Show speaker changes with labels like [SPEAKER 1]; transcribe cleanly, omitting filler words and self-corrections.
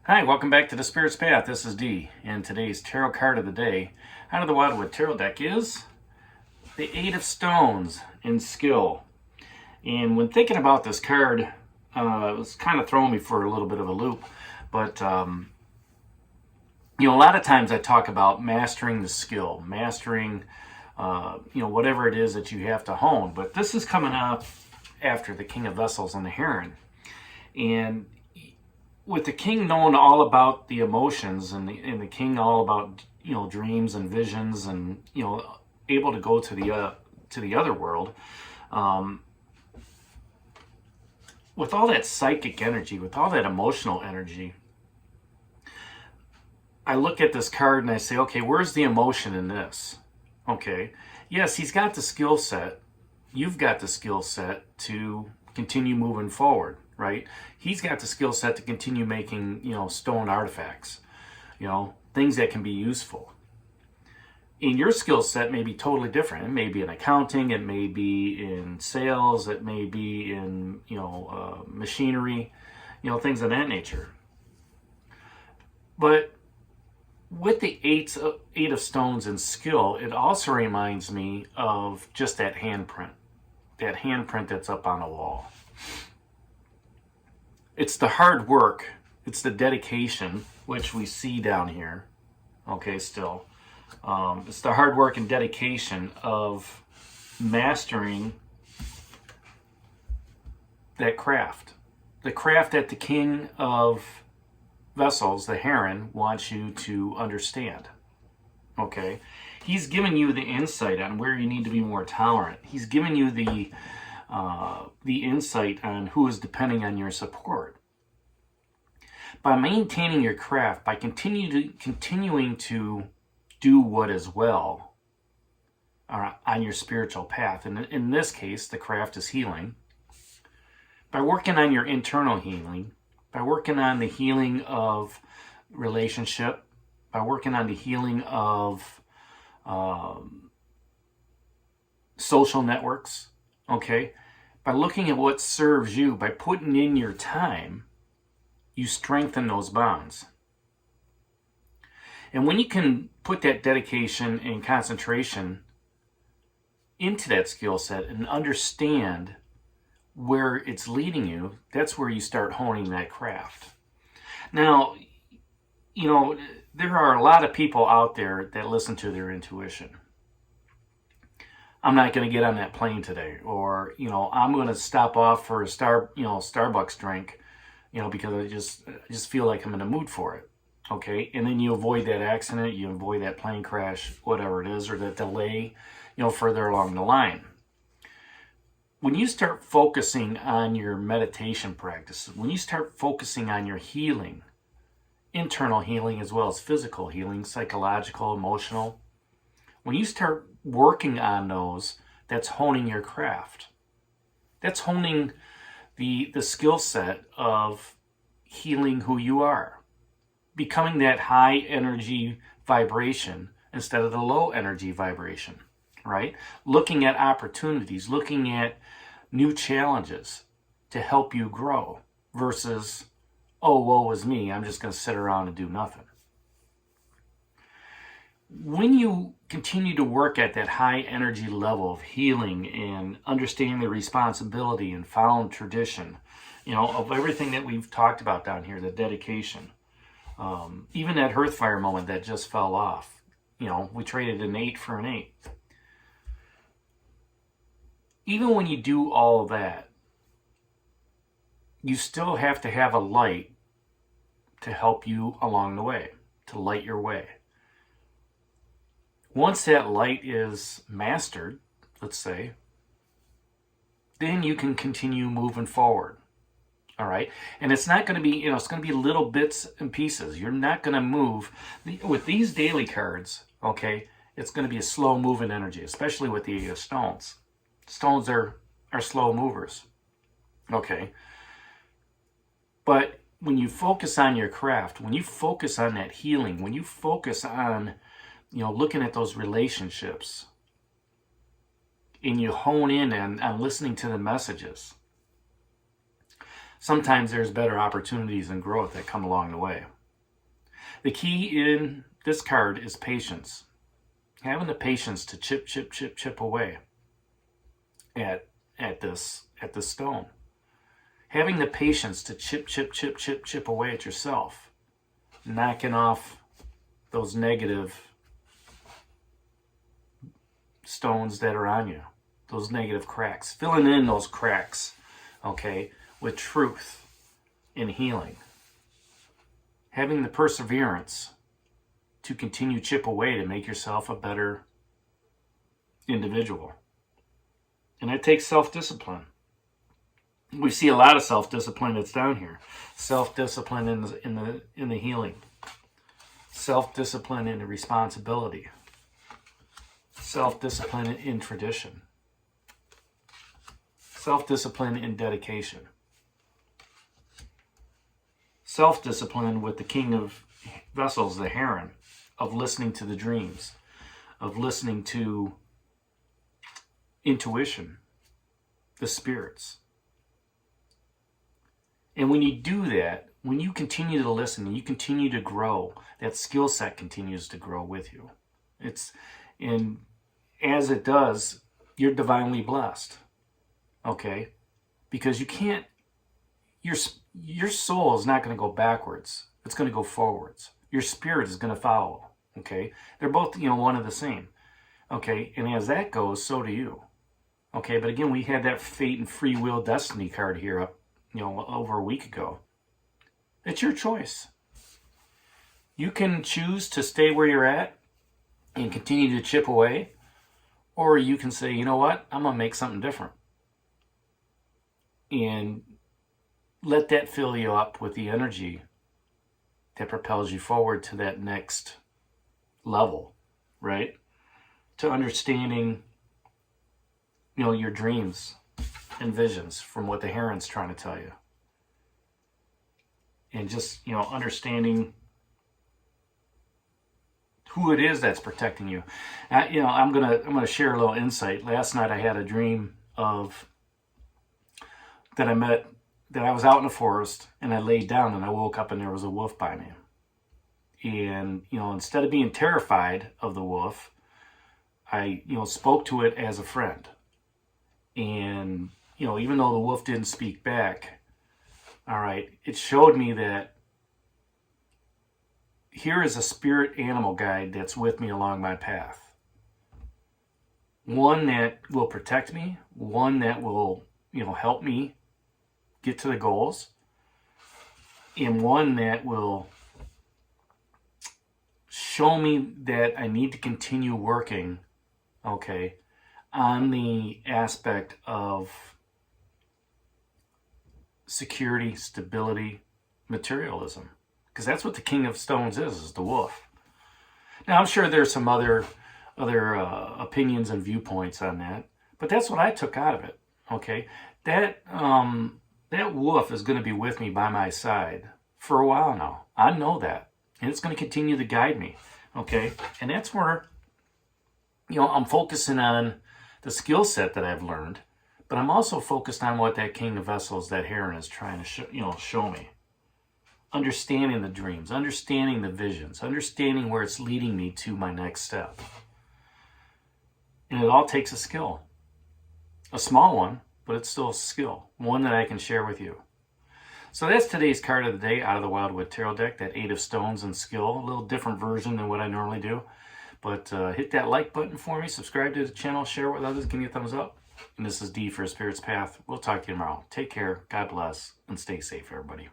[SPEAKER 1] Hi, welcome back to the Spirit's Path. This is Dee, and today's tarot card of the day out of the Wildwood Tarot deck is the Eight of Stones in Skill. And when thinking about this card, it was kind of throwing me for a little bit of a loop. But, a lot of times I talk about mastering the skill, mastering, whatever it is that you have to hone. But this is coming up after the King of Vessels and the Heron. And with the king knowing all about the emotions and the king all about dreams and visions and able to go to the other world, with all that psychic energy, with all that emotional energy, I look at this card and I say, okay, where's the emotion in this? Okay, yes, he's got the skill set. You've got the skill set to continue moving forward, right? He's got the skill set to continue making, stone artifacts, things that can be useful. And your skill set may be totally different. It may be in accounting, it may be in sales, it may be in, machinery, things of that nature. But with the eight of stones in skill, it also reminds me of just that handprint that's up on a wall. It's the hard work, it's the dedication, which we see down here, okay, still. It's the hard work and dedication of mastering that craft. The craft that the King of Vessels, the Heron, wants you to understand, okay? He's giving you the insight on where you need to be more tolerant. He's giving you the insight on who is depending on your support. By maintaining your craft, by continuing to do what is well on your spiritual path, and in this case, the craft is healing. By working on your internal healing, by working on the healing of relationship, by working on the healing of social networks, okay? By looking at what serves you, by putting in your time, you strengthen those bonds. And when you can put that dedication and concentration into that skill set and understand where it's leading you, that's where you start honing that craft. Now, there are a lot of people out there that listen to their intuition. I'm not going to get on that plane today, or I'm going to stop off for a Starbucks drink, because I just feel like I'm in a mood for it. Okay, and then you avoid that accident, you avoid that plane crash, whatever it is, or that delay, further along the line. When you start focusing on your meditation practices, when you start focusing on your healing, internal healing as well as physical healing, psychological, emotional, when you start working on those, that's honing your craft. That's honing the skill set of healing who you are. Becoming that high energy vibration instead of the low energy vibration, right? Looking at opportunities, looking at new challenges to help you grow versus, oh, woe is me, I'm just going to sit around and do nothing. When you continue to work at that high energy level of healing and understanding the responsibility and following tradition, of everything that we've talked about down here, the dedication, even that Hearthfire moment that just fell off, we traded an 8 for an 8. Even when you do all that, you still have to have a light to help you along the way, to light your way. Once that light is mastered, let's say, then you can continue moving forward. All right. And it's not going to be, it's going to be little bits and pieces. You're not going to move with these daily cards. Okay. It's going to be a slow moving energy, especially with the stones. Stones are slow movers. Okay. But when you focus on your craft, when you focus on that healing, when you focus on, looking at those relationships, and you hone in on listening to the messages, sometimes there's better opportunities and growth that come along the way. The key in this card is patience. Having the patience to chip away at this stone. Having the patience to chip away at yourself. Knocking off those negative stones that are on you. Those negative cracks. Filling in those cracks, okay, with truth and healing. Having the perseverance to continue chip away to make yourself a better individual. And it takes self-discipline. We see a lot of self-discipline that's down here. Self-discipline in the healing. Self-discipline in the responsibility. Self-discipline in tradition. Self-discipline in dedication. Self-discipline with the King of Vessels, the Heron, of listening to the dreams, of listening to intuition, the spirits. And when you do that, when you continue to listen and you continue to grow, that skill set continues to grow with you. And as it does, you're divinely blessed. Okay? Because you can't, your soul is not going to go backwards. It's going to go forwards. Your spirit is going to follow. Okay? They're both, one and the same. Okay? And as that goes, so do you. Okay? But again, we had that fate and free will destiny card here up, over a week ago. It's your choice. You can choose to stay where you're at and continue to chip away, or you can say, you know what, I'm going to make something different. And let that fill you up with the energy that propels you forward to that next level, right? To understanding, your dreams and visions from what the Heron's trying to tell you. And just, understanding who it is that's protecting you. I'm gonna share a little insight. Last night I had a dream that I was out in the forest and I laid down and I woke up and there was a wolf by me. And, instead of being terrified of the wolf, I, spoke to it as a friend. And, even though the wolf didn't speak back, all right, it showed me that here is a spirit animal guide that's with me along my path. One that will protect me, one that will, help me get to the goals, and one that will show me that I need to continue working, okay, on the aspect of security, stability, materialism. Because that's what the King of Stones is the wolf. Now, I'm sure there's some other opinions and viewpoints on that, but that's what I took out of it, okay? That wolf is going to be with me by my side for a while now. I know that. And it's going to continue to guide me, okay? And that's where, I'm focusing on the skill set that I've learned, but I'm also focused on what that King of Vessels, that Heron, is trying to show me. Understanding the dreams, understanding the visions, understanding where it's leading me to my next step. And it all takes a skill. A small one, but it's still a skill. One that I can share with you. So that's today's card of the day out of the Wildwood Tarot deck, that 8 of Stones and skill. A little different version than what I normally do. But hit that like button for me, subscribe to the channel, share it with others, give me a thumbs up. And this is D for Spirit's Path. We'll talk to you tomorrow. Take care, God bless, and stay safe, everybody.